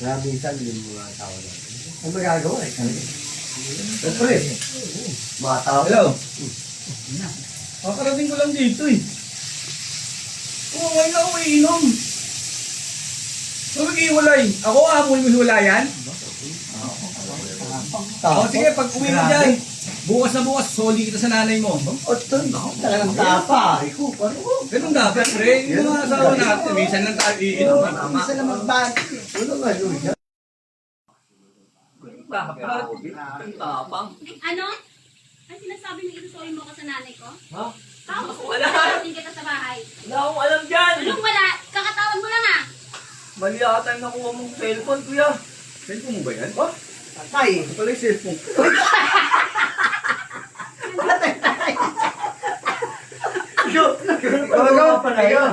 Minsan, hindi mo mga tao natin. Ang magagawa eh. Siyempre. Mga tao. Hello. Kakarating ko lang dito eh. Oo, ngayon ako iinom. Sabi hiwalay. Ako amoy mo hiwalayan? O sige, pag uwi mo dyan. Bukas na bukas, soli kita sa nanay mo. O, ito, talagang tapa. Ikaw, paano ko? Ganun dapat, pre. Yung mga asawa natin, minsan lang tayo iinom. Isa na magbati. Ano nga yun? Tapang. Ano? Ang sinasabi mo itusoy mo ka sa nanay ko? Ha? Tapos Wala. karating kita sa bahay. Wala akong alam dyan. Anong wala? Kakatawag mo lang ah. Mali ata yung nakuha mong cellphone, kuya. Cellphone mo ba yan? Oh, Patay. Ito pala yung cellphone. Ikaw, Talaga? pala yun.